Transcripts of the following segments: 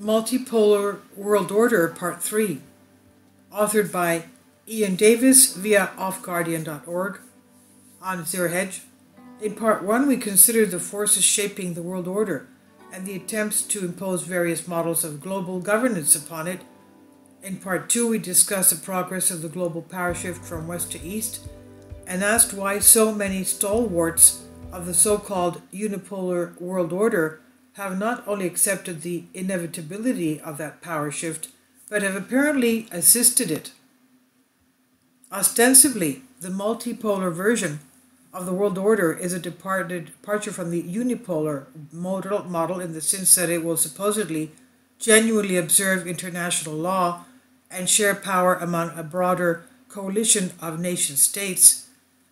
Multipolar World Order Part 3, authored by Ian Davis via offguardian.org on Zero Hedge. In Part 1, we considered the forces shaping the world order and the attempts to impose various models of global governance upon it. In Part 2, we discussed the progress of the global power shift from west to east and asked why so many stalwarts of the so-called unipolar world order have not only accepted the inevitability of that power shift, but have apparently assisted it. Ostensibly, the multipolar version of the world order is a departure from the unipolar model in the sense that it will supposedly genuinely observe international law and share power among a broader coalition of nation-states.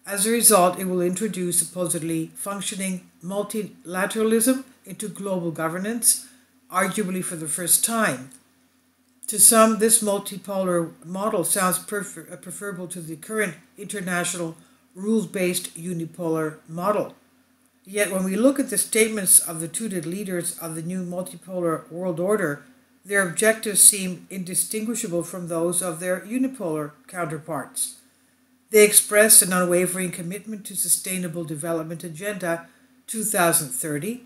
As a result, it will introduce supposedly functioning multilateralism into global governance, arguably for the first time. To some, this multipolar model sounds preferable to the current international rules-based unipolar model. Yet when we look at the statements of the two leaders of the new multipolar world order, their objectives seem indistinguishable from those of their unipolar counterparts. They express an unwavering commitment to Sustainable Development Agenda 2030.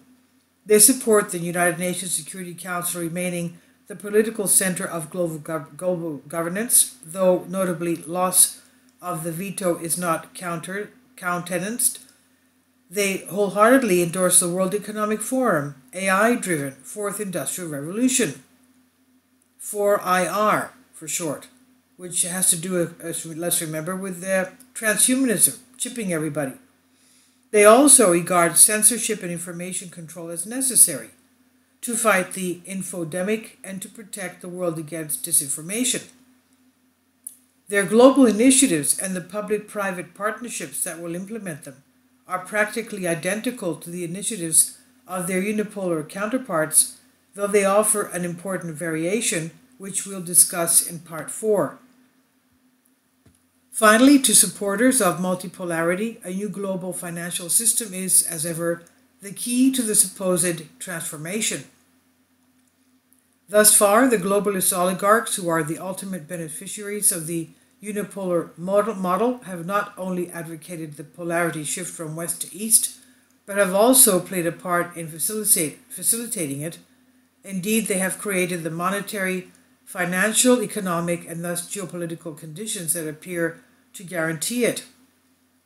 They support the United Nations Security Council remaining the political center of global governance, though notably loss of the veto is not countenanced. They wholeheartedly endorse the World Economic Forum, AI-driven Fourth Industrial Revolution, 4IR for short, which has to do, let's remember, with transhumanism, chipping everybody. They also regard censorship and information control as necessary to fight the infodemic and to protect the world against disinformation. Their global initiatives and the public-private partnerships that will implement them are practically identical to the initiatives of their unipolar counterparts, though they offer an important variation, which we'll discuss in Part 4. Finally, to supporters of multipolarity, a new global financial system is, as ever, the key to the supposed transformation. Thus far, the globalist oligarchs, who are the ultimate beneficiaries of the unipolar model, have not only advocated the polarity shift from west to east, but have also played a part in facilitating it. Indeed, they have created the monetary, financial, economic, and thus geopolitical conditions that appear to guarantee it.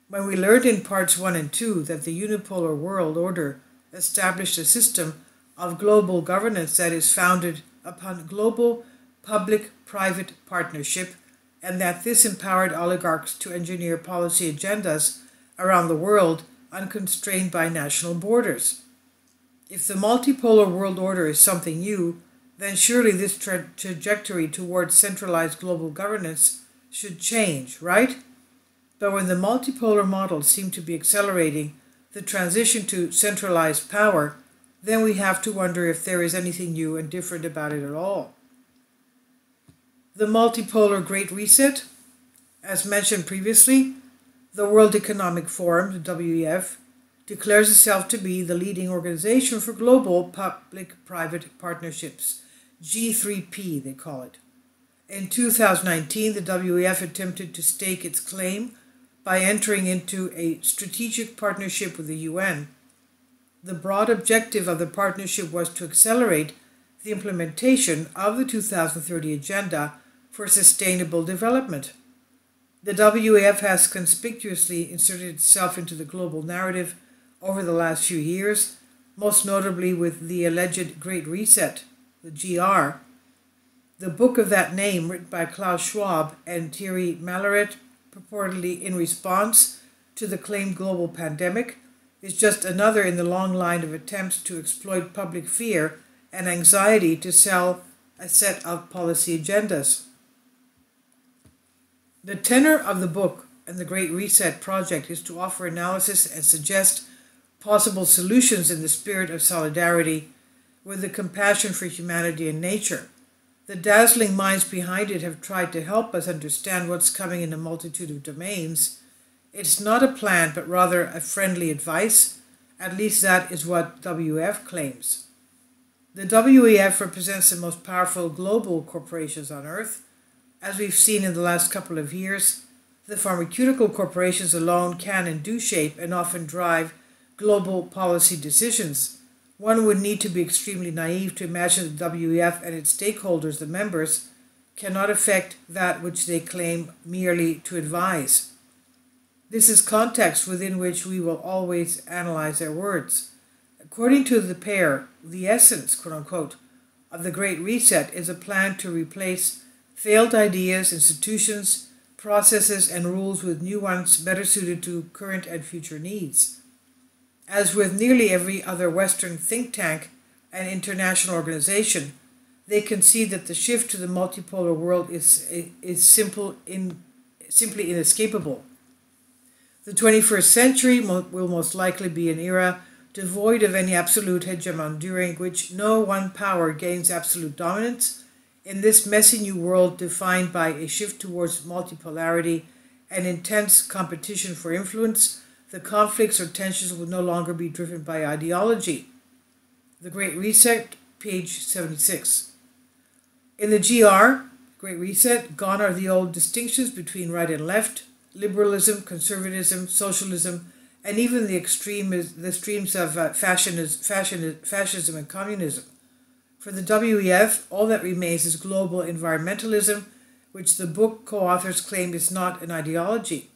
When we learned in Parts 1 and 2 that the unipolar world order established a system of global governance that is founded upon global public-private partnership, and that this empowered oligarchs to engineer policy agendas around the world unconstrained by national borders. If the multipolar world order is something new, then surely this trajectory towards centralized global governance should change, right? But when the multipolar models seem to be accelerating the transition to centralized power, then we have to wonder if there is anything new and different about it at all. The multipolar Great Reset, as mentioned previously, the World Economic Forum, the WEF, declares itself to be the leading organization for global public-private partnerships, G3P they call it. In 2019, the WEF attempted to stake its claim by entering into a strategic partnership with the UN. The broad objective of the partnership was to accelerate the implementation of the 2030 Agenda for Sustainable Development. The WEF has conspicuously inserted itself into the global narrative over the last few years, most notably with the alleged Great Reset, the GR. The book of that name, written by Klaus Schwab and Thierry Malleret, purportedly in response to the claimed global pandemic, is just another in the long line of attempts to exploit public fear and anxiety to sell a set of policy agendas. The tenor of the book and the Great Reset project is to offer analysis and suggest possible solutions in the spirit of solidarity with the compassion for humanity and nature. The dazzling minds behind it have tried to help us understand what's coming in a multitude of domains. It's not a plan, but rather a friendly advice. At least that is what WF claims. The WEF represents the most powerful global corporations on Earth. As we've seen in the last couple of years, the pharmaceutical corporations alone can and do shape and often drive global policy decisions. One would need to be extremely naive to imagine the WEF and its stakeholders, the members, cannot affect that which they claim merely to advise. This is context within which we will always analyze their words. According to the pair, the essence, quote unquote, of the Great Reset is a plan to replace failed ideas, institutions, processes, and rules with new ones better suited to current and future needs. As with nearly every other Western think tank and international organization, they concede that the shift to the multipolar world is simply inescapable. The 21st century will most likely be an era devoid of any absolute hegemon, during which no one power gains absolute dominance. In this messy new world defined by a shift towards multipolarity and intense competition for influence, the conflicts or tensions will no longer be driven by ideology. The Great Reset, page 76. In the GR, Great Reset, gone are the old distinctions between right and left, liberalism, conservatism, socialism, and even the extremes of fascism and communism. For the WEF, all that remains is global environmentalism, which the book co-authors claim is not an ideology.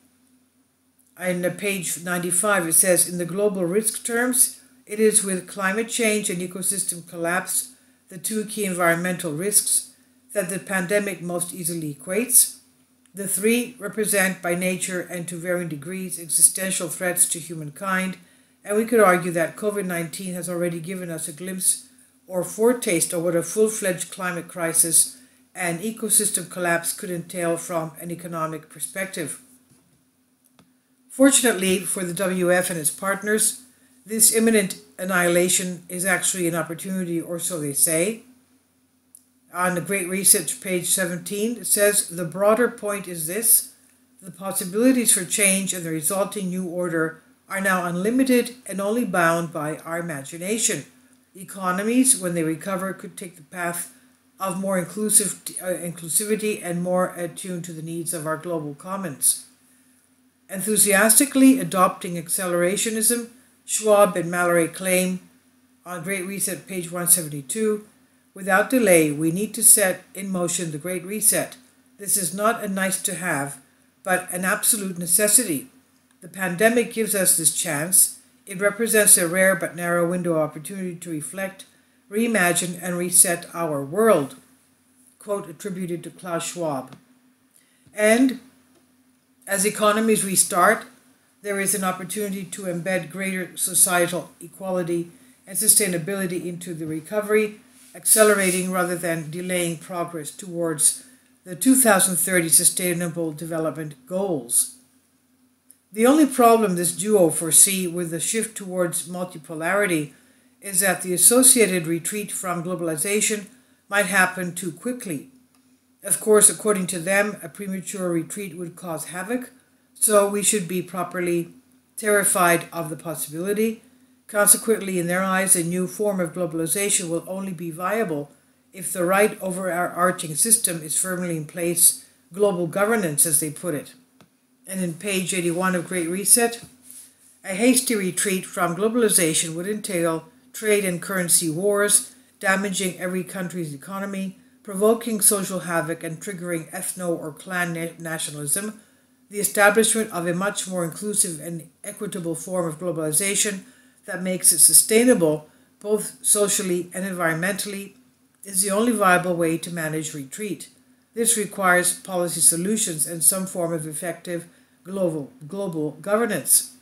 In page 95, it says, in the global risk terms, it is with climate change and ecosystem collapse, the two key environmental risks, that the pandemic most easily equates. The three represent by nature and to varying degrees existential threats to humankind, and we could argue that COVID-19 has already given us a glimpse or foretaste of what a full-fledged climate crisis and ecosystem collapse could entail from an economic perspective. Fortunately for the WEF and its partners, this imminent annihilation is actually an opportunity, or so they say. On the Great Reset, page 17, it says, the broader point is this: the possibilities for change and the resulting new order are now unlimited and only bound by our imagination. Economies, when they recover, could take the path of more inclusivity and more attuned to the needs of our global commons. Enthusiastically adopting accelerationism, Schwab and Mallory claim on Great Reset, page 172, without delay, we need to set in motion the Great Reset. This is not a nice to have, but an absolute necessity. The pandemic gives us this chance. It represents a rare but narrow window of opportunity to reflect, reimagine, and reset our world. Quote attributed to Klaus Schwab. And as economies restart, there is an opportunity to embed greater societal equality and sustainability into the recovery, accelerating rather than delaying progress towards the 2030 Sustainable Development Goals. The only problem this duo foresee with the shift towards multipolarity is that the associated retreat from globalization might happen too quickly. Of course, according to them, a premature retreat would cause havoc, so we should be properly terrified of the possibility. Consequently, in their eyes, a new form of globalization will only be viable if the right overarching system is firmly in place, global governance, as they put it. And in page 81 of Great Reset, a hasty retreat from globalization would entail trade and currency wars, damaging every country's economy, provoking social havoc and triggering ethno or clan nationalism, the establishment of a much more inclusive and equitable form of globalization that makes it sustainable both socially and environmentally is the only viable way to manage retreat. This requires policy solutions and some form of effective global governance.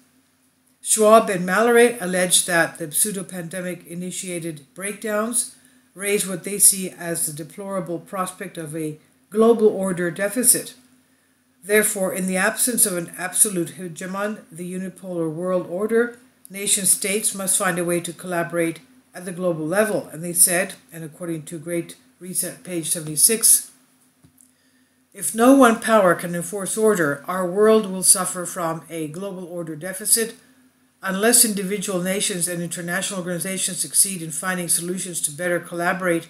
Schwab and Mallory allege that the pseudo-pandemic initiated breakdowns raise what they see as the deplorable prospect of a global order deficit. Therefore, in the absence of an absolute hegemon, the unipolar world order, nation-states must find a way to collaborate at the global level. And they said, and according to Great Reset, page 76, if no one power can enforce order, our world will suffer from a global order deficit Unless individual nations and international organizations succeed in finding solutions to better collaborate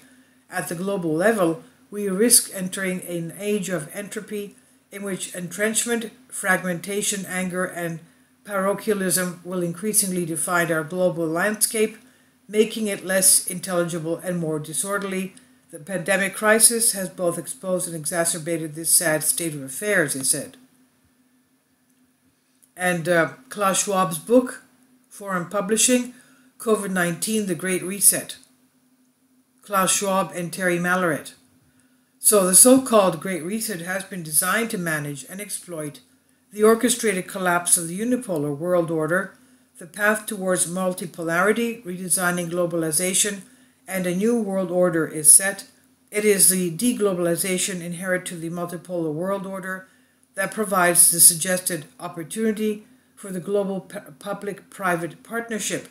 at the global level, we risk entering an age of entropy in which entrenchment, fragmentation, anger, and parochialism will increasingly define our global landscape, making it less intelligible and more disorderly. The pandemic crisis has both exposed and exacerbated this sad state of affairs, they said. And Klaus Schwab's book, Forum Publishing, COVID-19, The Great Reset. Klaus Schwab and Terry Malloret. So the so-called Great Reset has been designed to manage and exploit the orchestrated collapse of the unipolar world order, the path towards multipolarity, redesigning globalization, and a new world order is set. It is the deglobalization inherent to the multipolar world order that provides the suggested opportunity for the global public-private partnership.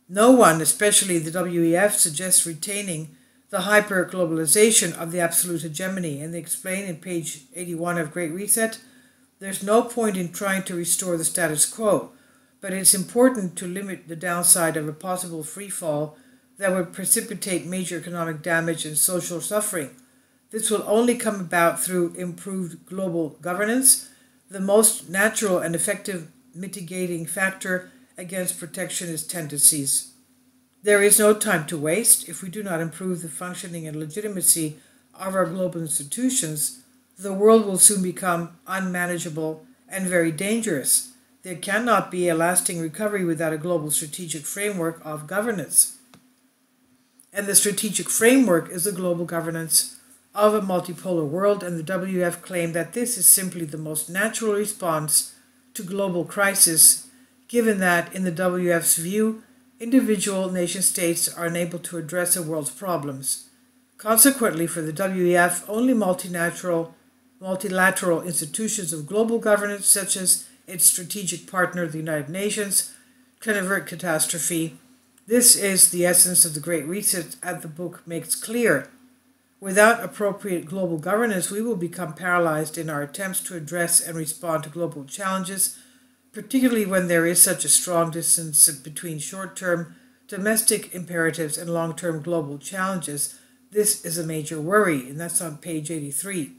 No one, especially the WEF, suggests retaining the hyper-globalization of the absolute hegemony, and they explain in page 81 of Great Reset, there's no point in trying to restore the status quo, but it's important to limit the downside of a possible freefall that would precipitate major economic damage and social suffering. This will only come about through improved global governance, the most natural and effective mitigating factor against protectionist tendencies. There is no time to waste. If we do not improve the functioning and legitimacy of our global institutions, the world will soon become unmanageable and very dangerous. There cannot be a lasting recovery without a global strategic framework of governance. And the strategic framework is the global governance of a multipolar world, and the WEF claim that this is simply the most natural response to global crisis, given that, in the WEF's view, individual nation-states are unable to address the world's problems. Consequently, for the WEF, only multilateral institutions of global governance, such as its strategic partner, the United Nations, can avert catastrophe. This is the essence of the Great Reset, as the book makes clear. Without appropriate global governance, we will become paralyzed in our attempts to address and respond to global challenges, particularly when there is such a strong distance between short-term domestic imperatives and long-term global challenges. This is a major worry, and that's on page 83.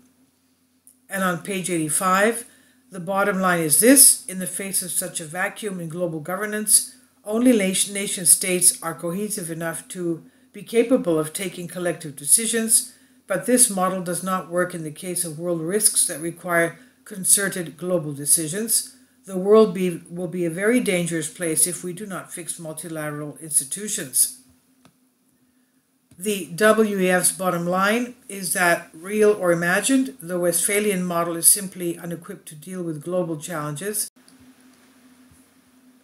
And on page 85, the bottom line is this: in the face of such a vacuum in global governance, only nation states are cohesive enough to be capable of taking collective decisions, but this model does not work in the case of world risks that require concerted global decisions. The world will be a very dangerous place if we do not fix multilateral institutions. The WEF's bottom line is that, real or imagined, the Westphalian model is simply unequipped to deal with global challenges.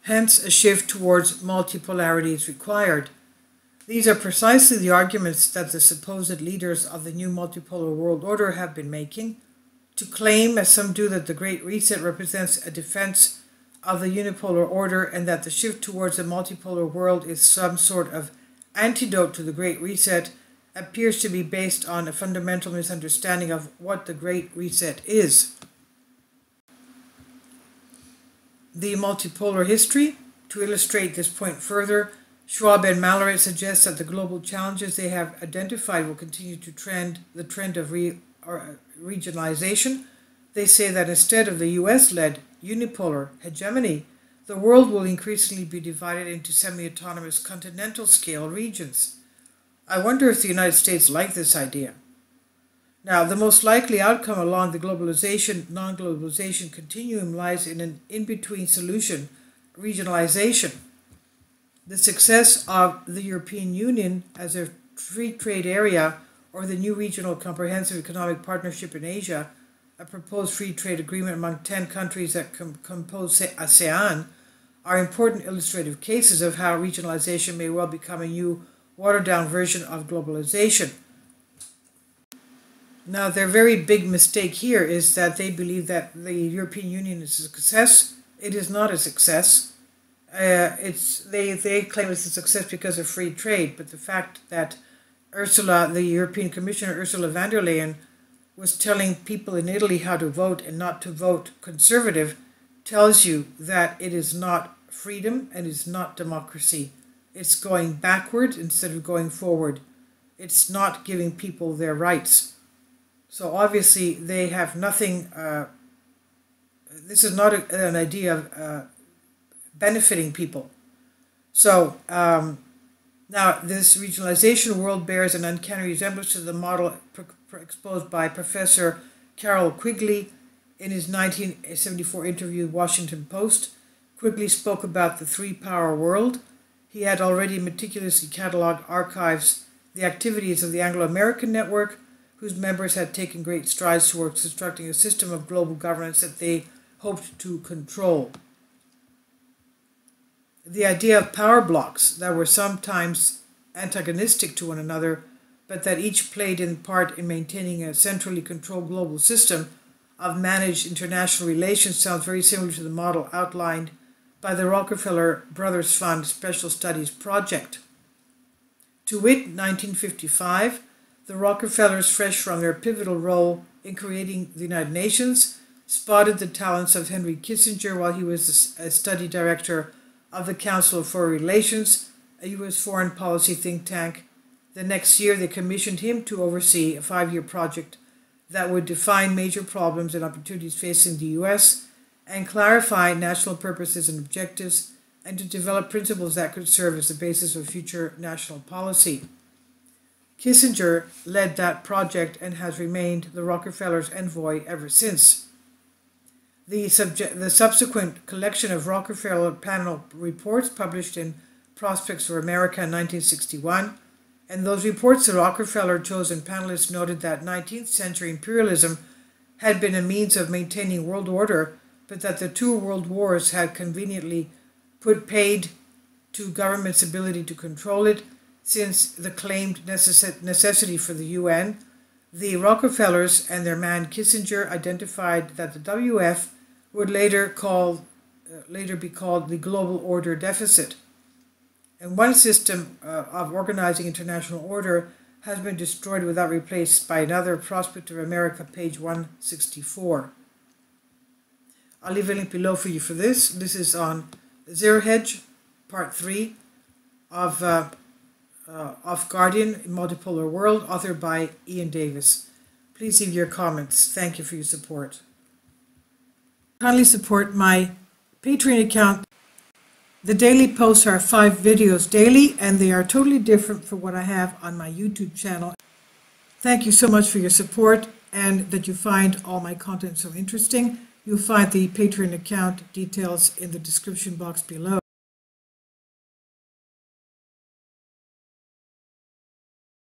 Hence, a shift towards multipolarity is required. These are precisely the arguments that the supposed leaders of the new multipolar world order have been making. To claim, as some do, that the Great Reset represents a defense of the unipolar order and that the shift towards a multipolar world is some sort of antidote to the Great Reset appears to be based on a fundamental misunderstanding of what the Great Reset is. The multipolar history. To illustrate this point further, Schwab and Malloret suggest that the global challenges they have identified will continue to the trend of regionalization. They say that instead of the US-led unipolar hegemony, the world will increasingly be divided into semi-autonomous continental-scale regions. I wonder if the United States like this idea. Now, the most likely outcome along the globalization-non-globalization continuum lies in an in-between solution, regionalization. The success of the European Union as a free trade area, or the new regional comprehensive economic partnership in Asia, a proposed free trade agreement among 10 countries that compose ASEAN, are important illustrative cases of how regionalization may well become a new watered-down version of globalization. Now, their very big mistake here is that they believe that the European Union is a success. It is not a success. They claim it's a success because of free trade, but the fact that the European Commissioner Ursula von der Leyen, was telling people in Italy how to vote and not to vote conservative tells you that it is not freedom and is not democracy. It's going backward instead of going forward. It's not giving people their rights. So obviously they have nothing, this is not an idea of benefiting people. So now this regionalization world bears an uncanny resemblance to the model exposed by Professor Carroll Quigley in his 1974 interview with Washington Post. Quigley spoke about the three-power world. He had already meticulously catalogued archives the activities of the Anglo-American network, whose members had taken great strides towards constructing a system of global governance that they hoped to control. The idea of power blocks that were sometimes antagonistic to one another, but that each played in part in maintaining a centrally controlled global system of managed international relations sounds very similar to the model outlined by the Rockefeller Brothers Fund Special Studies Project. To wit, 1955, the Rockefellers, fresh from their pivotal role in creating the United Nations, spotted the talents of Henry Kissinger while he was a study director of the Council of Foreign Relations, a U.S. foreign policy think tank. The next year, they commissioned him to oversee a 5-year project that would define major problems and opportunities facing the U.S. and clarify national purposes and objectives, and to develop principles that could serve as the basis of future national policy. Kissinger led that project and has remained the Rockefellers' envoy ever since. The subsequent collection of Rockefeller panel reports published in Prospects for America in 1961, and those reports the Rockefeller-chosen panelists noted that 19th century imperialism had been a means of maintaining world order, but that the two world wars had conveniently put paid to government's ability to control it, since the claimed necessity for the UN. The Rockefellers and their man Kissinger identified that the WEF would later be called the global order deficit. And one system of organizing international order has been destroyed without replaced by another. Prospect of America, page 164. I'll leave a link below for you for this. This is on Zero Hedge, part 3 of Guardian, Multipolar World, authored by Ian Davis. Please leave your comments. Thank you for your support. Kindly support my Patreon account. The daily posts are 5 videos daily, and they are totally different from what I have on my YouTube channel. Thank you so much for your support and that you find all my content so interesting. You'll find the Patreon account details in the description box below.